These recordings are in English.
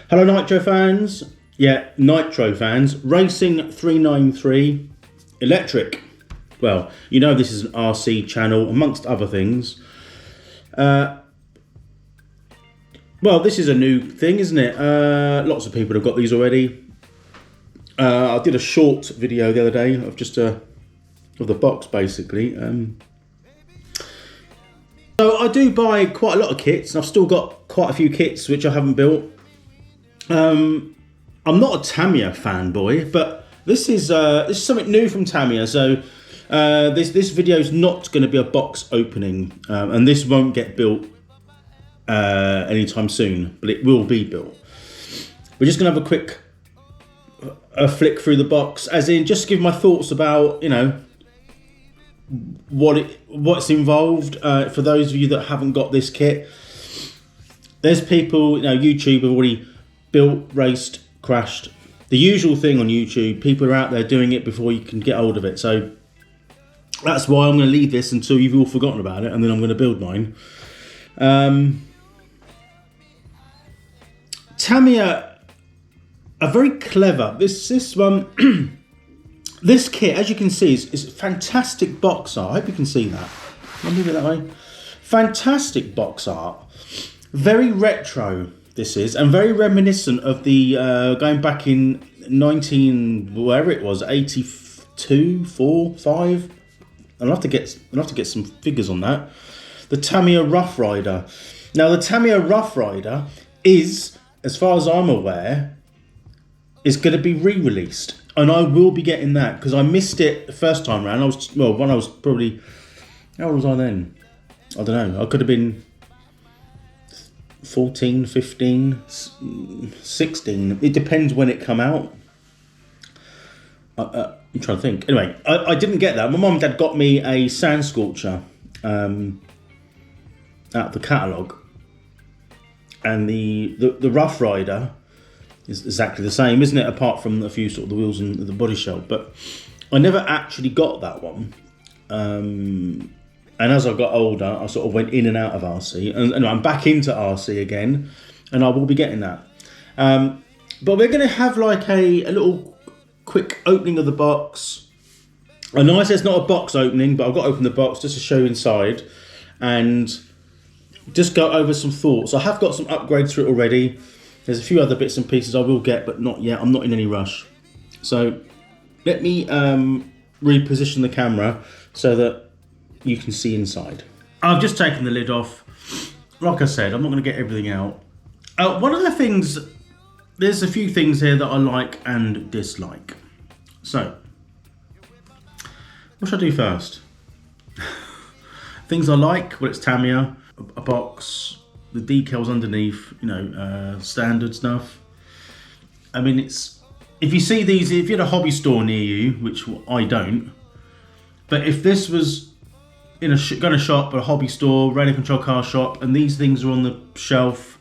Hello Nitro fans, Nitro fans, Racing 393 Electric. Well, you know this is an RC channel amongst other things. Well, this is a new thing, isn't it? Lots of people have got these already. I did a short video the other day of just of the box basically. So I do buy quite a lot of kits, and I've still got quite a few kits which I haven't built. I'm not a Tamiya fanboy, but this is something new from Tamiya. So this video is not going to be a box opening, and this won't get built anytime soon, but it will be built. We're just going to have a quick flick through the box, as in just give my thoughts about, you know, what's involved. For those of you that haven't got this kit, there's people, you know, YouTube have already built, raced, crashed. The usual thing on YouTube, people are out there doing it before you can get hold of it. So that's why I'm going to leave this until you've all forgotten about it, and then I'm going to build mine. Tamiya are very clever. This one, this kit, as you can see, is fantastic box art. I hope you can see that. I'll move it that way. Fantastic box art. Very retro, this is, and very reminiscent of the going back in 82, 4, 5. I'll have to get some figures on that. The Tamiya Rough Rider. Now the Tamiya Rough Rider is, as far as I'm aware, is going to be re-released, and I will be getting that because I missed it the first time round. When I was probably, how old was I then? I don't know. I could have been 14, 15, 16. It depends when it come out. I'm trying to think. Anyway, I didn't get that. My mum and dad got me a Sand Scorcher out of the catalogue, and the Rough Rider is exactly the same, isn't it? Apart from a few sort of the wheels and the body shell. But I never actually got that one. And as I got older, I sort of went in and out of RC, and I'm back into RC again, and I will be getting that. But we're going to have like a little quick opening of the box. I know I said it's not a box opening, but I've got to open the box just to show you inside and just go over some thoughts. I have got some upgrades for it already. There's a few other bits and pieces I will get, but not yet. I'm not in any rush. So let me reposition the camera so that you can see inside. I've just taken the lid off. Like I said, I'm not going to get everything out. One of the things, there's a few things here that I like and dislike. So, what should I do first? Things I like, well, it's Tamiya, a box, the decals underneath, you know, standard stuff. I mean, it's, if you see these, if you had a hobby store near you, which I don't, but if this was in a gun shop or a hobby store, radio control car shop, and these things are on the shelf,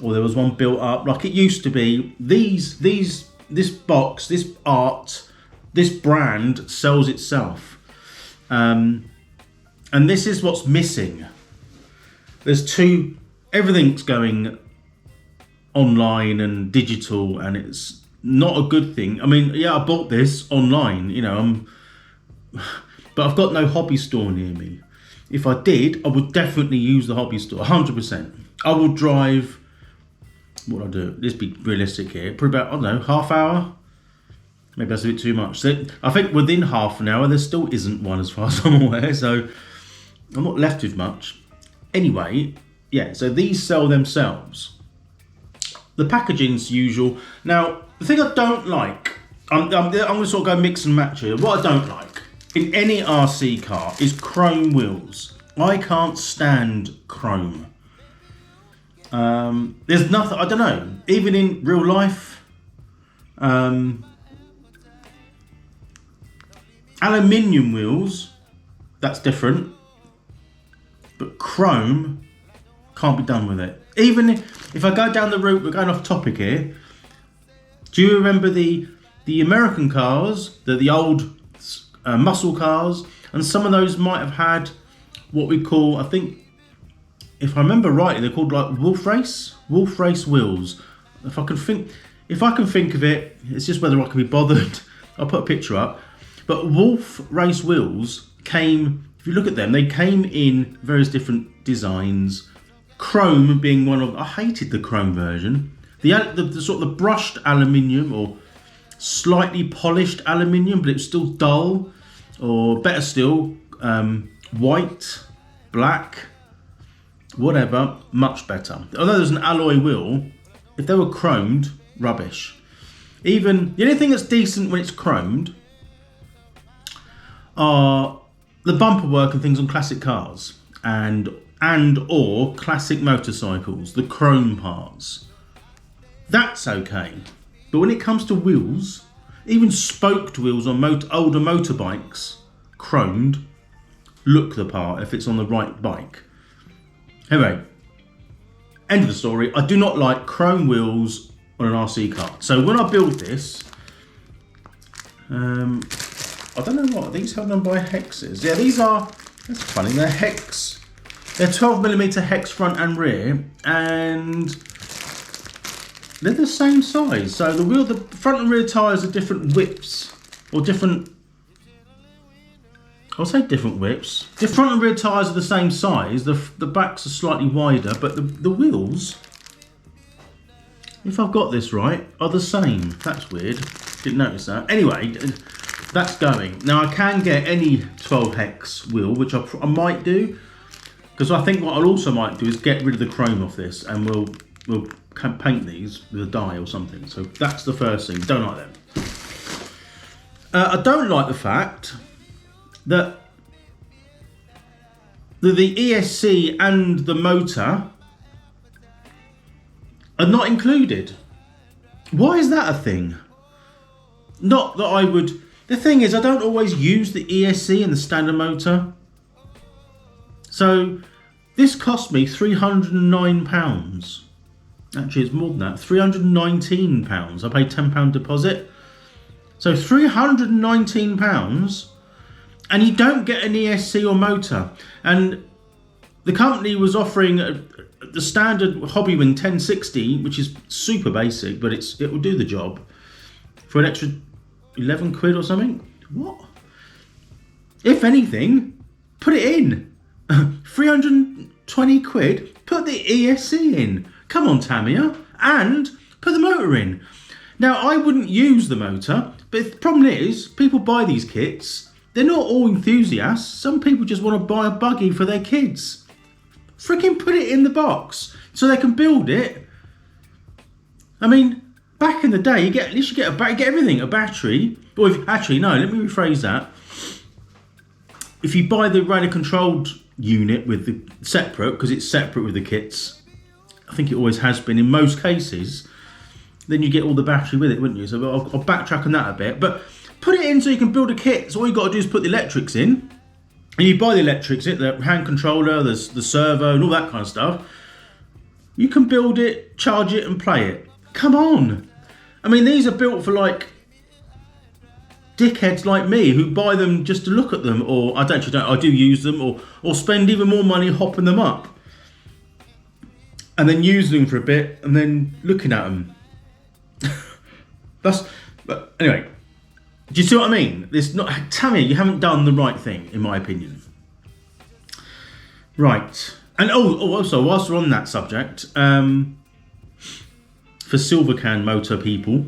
or there was one built up like it used to be, this box, this art, this brand sells itself. And this is what's missing. There's everything's going online and digital, and it's not a good thing. I mean, yeah, I bought this online, you know, but I've got no hobby store near me. If I did, I would definitely use the hobby store, 100%. I would drive, what would I do? Let's be realistic here. Probably about, I don't know, half hour. Maybe that's a bit too much. So I think within half an hour, there still isn't one as far as I'm aware. So I'm not left with much. Anyway, yeah, so these sell themselves. The packaging's usual. Now, the thing I don't like, I'm going to sort of go mix and match here. What I don't like in any RC car is chrome wheels. I can't stand chrome. There's nothing, I don't know, even in real life, aluminium wheels, that's different, but chrome, can't be done with it. Even if I go down the route, we're going off topic here, do you remember the American cars, the old muscle cars, and some of those might have had what we call, I think, if I remember rightly, they're called like wolf race wheels. If I can think of it, it's just whether I can be bothered. I'll put a picture up. But Wolf race wheels came, if you look at them, they came in various different designs. Chrome being one of, I hated the chrome version. The sort of the brushed aluminium or slightly polished aluminium, but it was still dull. Or better still, white, black, whatever, much better. Although there's an alloy wheel, if they were chromed, rubbish. Even, the only thing that's decent when it's chromed are the bumper work and things on classic cars and or classic motorcycles, the chrome parts. That's okay. But when it comes to wheels, even spoked wheels on older motorbikes, chromed, look the part if it's on the right bike. Anyway, end of the story. I do not like chrome wheels on an RC car. So when I build this, I don't know what, are these held on by hexes? Yeah, these are, that's funny, they're hex. They're 12mm hex front and rear, and they're the same size. So the front and rear tyres are different widths, or different, I'll say different widths. The front and rear tyres are the same size, the backs are slightly wider, but the wheels, if I've got this right, are the same. That's weird, didn't notice that. Anyway, that's going. Now I can get any 12 hex wheel, which I might do, because I think what I also might do is get rid of the chrome off this, and we'll paint these with a dye or something. So that's the first thing. Don't like them. I don't like the fact that the ESC and the motor are not included. Why is that a thing? Not that I would. The thing is, I don't always use the ESC and the standard motor. So this cost me £309. Actually, it's more than that. £319. I paid £10 deposit. So £319, and you don't get an ESC or motor. And the company was offering the standard Hobbywing 1060, which is super basic, but it will do the job, for an extra 11 quid or something. What? If anything, put it in. 320 quid, put the ESC in. Come on, Tamiya, and put the motor in. Now, I wouldn't use the motor, but the problem is, people buy these kits, they're not all enthusiasts. Some people just want to buy a buggy for their kids. Freaking put it in the box so they can build it. I mean, back in the day, at least you get everything, a battery. Or actually, no, let me rephrase that. If you buy the radio controlled unit with the separate, because it's separate with the kits, I think it always has been in most cases, then you get all the battery with it, wouldn't you? So I'll backtrack on that a bit. But put it in so you can build a kit. So all you got to do is put the electrics in. And you buy the electrics, the hand controller, the servo and all that kind of stuff. You can build it, charge it and play it. Come on. I mean, these are built for like dickheads like me who buy them just to look at them, or I do use them, or spend even more money hopping them up. And then using them for a bit and then looking at them. But anyway, do you see what I mean? Tamiya, you haven't done the right thing, in my opinion. Right. And also, whilst we're on that subject, for silver can motor people,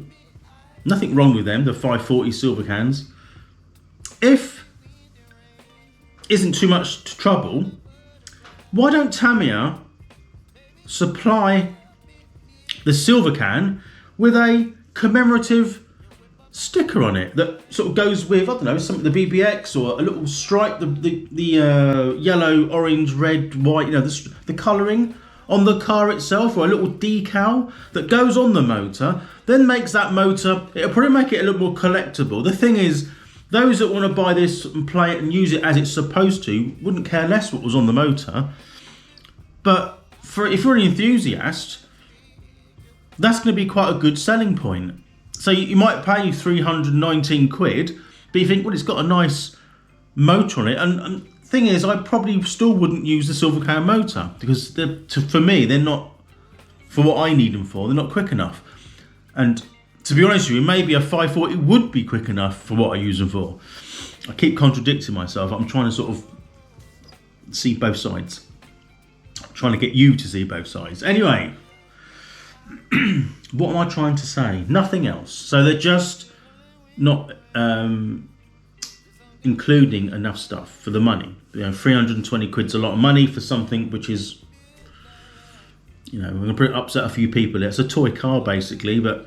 nothing wrong with them, the 540 silver cans. If isn't too much trouble, why don't Tamiya supply the silver can with a commemorative sticker on it that sort of goes with, I don't know, some of the BBX, or a little stripe, the yellow, orange, red, white, the colouring on the car itself, or a little decal that goes on the motor, then makes that motor, it'll probably make it a little more collectible. The thing is, those that want to buy this and play it and use it as it's supposed to wouldn't care less what was on the motor. But if you're an enthusiast, that's going to be quite a good selling point. So you might pay 319 quid, but you think, well, it's got a nice motor on it. And thing is, I probably still wouldn't use the silver can motor, because for me, they're not for what I need them for, they're not quick enough. And to be honest with you, maybe a 540 would be quick enough for what I use them for. I keep contradicting myself. I'm trying to sort of see both sides. I'm trying to get you to see both sides. Anyway, what am I trying to say? Nothing else. So they're just not including enough stuff for the money. 320 quid's a lot of money for something which is, we're going to upset a few people. It's a toy car basically, but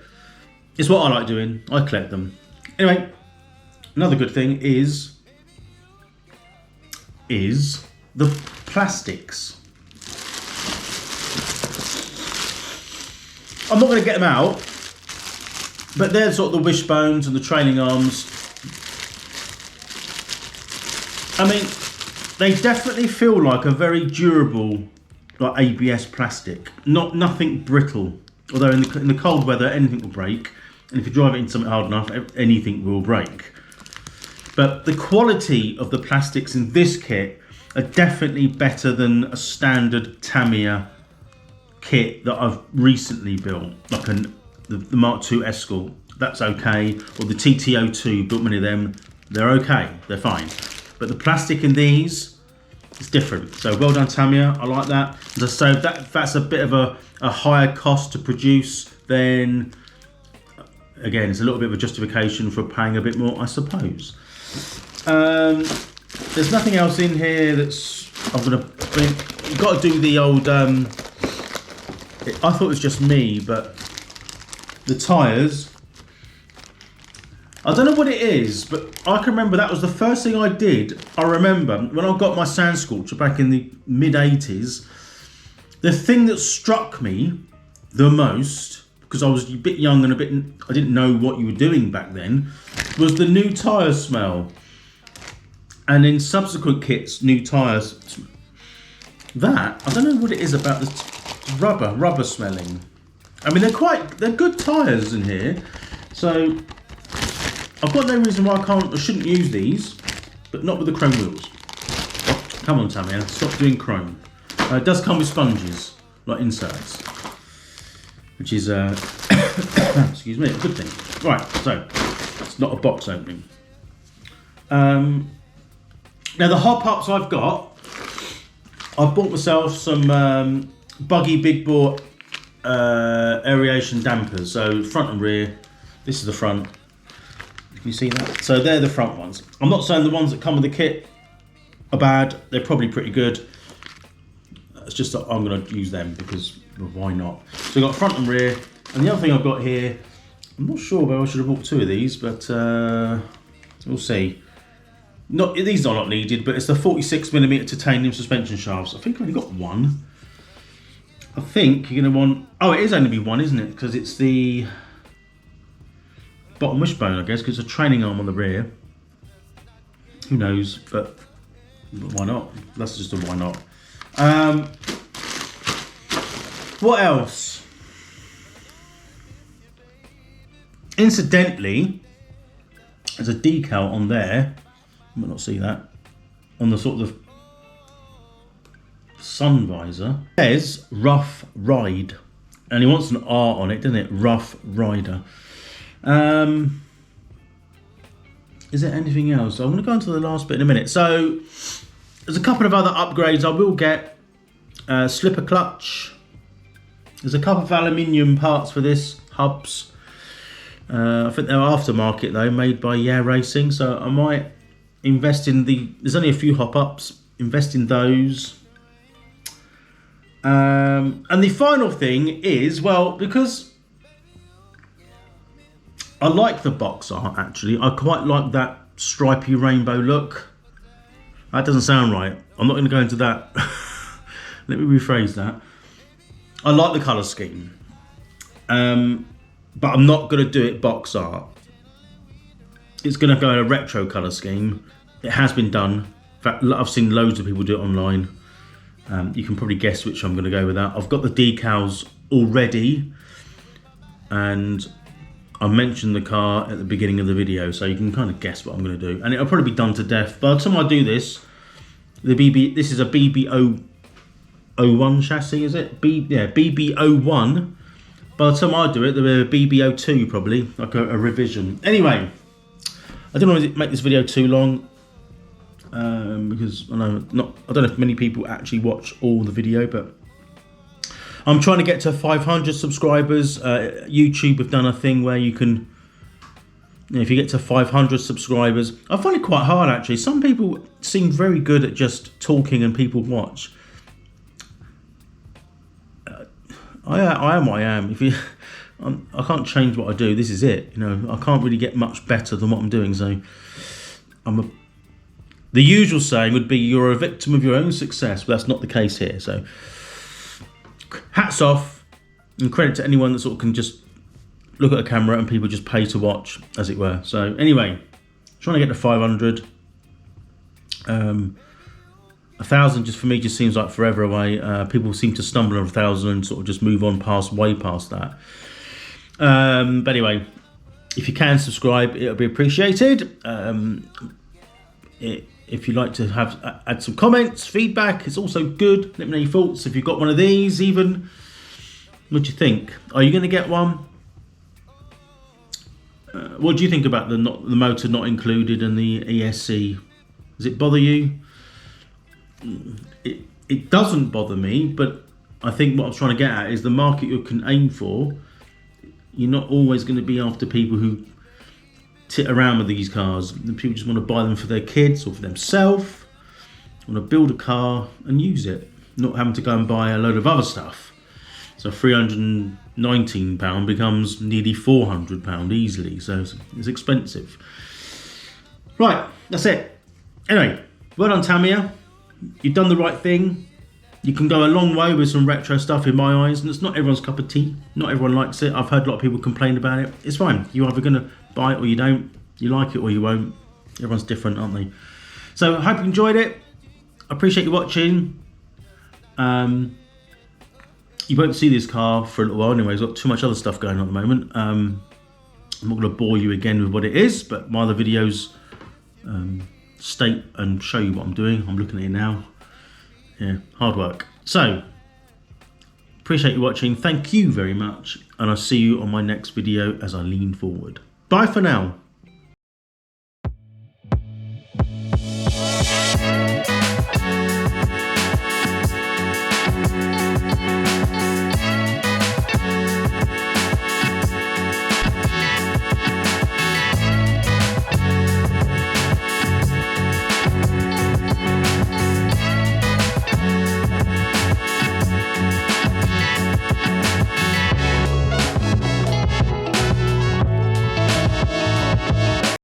it's what I like doing. I collect them. Anyway, another good thing is the plastics. I'm not going to get them out, but they're sort of the wishbones and the trailing arms. I mean, they definitely feel like a very durable, like ABS plastic. Nothing brittle. Although in the cold weather, anything will break, and if you drive it into something hard enough, anything will break. But the quality of the plastics in this kit are definitely better than a standard Tamiya kit that I've recently built, like the Mark II Escort. That's okay, or the TT02, built many of them. They're okay, they're fine. But the plastic in these is different. So well done, Tamiya. I like that. So that's a bit of a higher cost to produce. Then again, it's a little bit of a justification for paying a bit more, I suppose. There's nothing else in here that's I'm gonna bring. You've got to do the old. I thought it was just me, but the tyres. I don't know what it is, but I can remember that was the first thing I did. I remember when I got my Sand Scorcher back in the mid-80s, the thing that struck me the most, because I was a bit young and I didn't know what you were doing back then, was the new tyre smell. And in subsequent kits, new tyres. That, I don't know what it is about this rubber smelling. I mean, they're good tyres in here. So I've got no reason why I shouldn't use these, but not with the chrome wheels. Come on, Tamiya, stop doing chrome. It does come with sponges, like inserts, which is, excuse me, a good thing. Right, so it's not a box opening. Now the hop-ups I've bought myself some Buggy big bore aeration dampers. So front and rear. This is the front. Can you see that? So they're the front ones. I'm not saying the ones that come with the kit are bad. They're probably pretty good. It's just that I'm going to use them because, well, why not? So I've got front and rear. And the other thing I've got here, I'm not sure whether I should have bought two of these, but we'll see. These are not needed, but it's the 46mm titanium suspension shafts. I think I've only got one. I think you're going to want... Oh, it is only be one, isn't it? Because it's the bottom wishbone, I guess, because it's a training arm on the rear. Who knows, but why not? That's just a why not. What else? Incidentally, there's a decal on there. You might not see that. On the sort of sun visor. It says Rough Ride. And he wants an R on it, doesn't it? Rough Rider. Is there anything else? I'm going to go into the last bit in a minute. So there's a couple of other upgrades I will get. Slipper clutch. There's a couple of aluminium parts for this, hubs. I think they're aftermarket though, made by Yeah Racing. So I might invest in there's only a few hop-ups. Invest in those. And the final thing is, well, because I like the box art actually. I quite like that stripy rainbow look. That doesn't sound right. I'm not going to go into that. Let me rephrase that. I like the colour scheme. But I'm not going to do it box art. It's going to go in a retro colour scheme. It has been done. In fact, I've seen loads of people do it online. You can probably guess which I'm going to go with that. I've got the decals already. And I mentioned the car at the beginning of the video, so you can kind of guess what I'm going to do. And it'll probably be done to death. By the time I do this, this is a BBO BB01 chassis, is it? BB01. By the time I do it, there'll be a BB02 probably, like a revision. Anyway, I don't want to make this video too long because I don't know if many people actually watch all the video, but I'm trying to get to 500 subscribers. YouTube have done a thing where you can, if you get to 500 subscribers, I find it quite hard actually. Some people seem very good at just talking and people watch. I am what I am. I can't change what I do. This is it. You know, I can't really get much better than what I'm doing. So, the usual saying would be you're a victim of your own success, but that's not the case here. So, hats off and credit to anyone that sort of can just look at a camera and people just pay to watch, as it were. So, anyway, trying to get to 500. 1,000 just for me just seems like forever away. People seem to stumble on 1,000 and sort of just move on way past that. But anyway, if you can subscribe, it'll be appreciated. If you'd like to add some comments, feedback, it's also good. Let me know your thoughts. If you've got one of these, even, what do you think? Are you going to get one? What do you think about the motor not included in the ESC? Does it bother you? It doesn't bother me, but I think what I was trying to get at is the market you can aim for. You're not always going to be after people who tit around with these cars. People just want to buy them for their kids or for themselves, want to build a car and use it, not having to go and buy a load of other stuff. So £319 becomes nearly £400 easily, so it's expensive. Right, that's it. Anyway, well done Tamiya. You've done the right thing. You can go a long way with some retro stuff in my eyes, and it's not everyone's cup of tea. Not everyone likes it. I've heard a lot of people complain about it. It's fine. You're either going to buy it or you don't. You like it or you won't. Everyone's different, aren't they? So I hope you enjoyed it. I appreciate you watching. You won't see this car for a little while anyway. There's got too much other stuff going on at the moment. I'm not going to bore you again with what it is, but my other videos state and show you what I'm doing. I'm looking at it now. Yeah, hard work. So, appreciate you watching. Thank you very much. And I'll see you on my next video as I lean forward. Bye for now.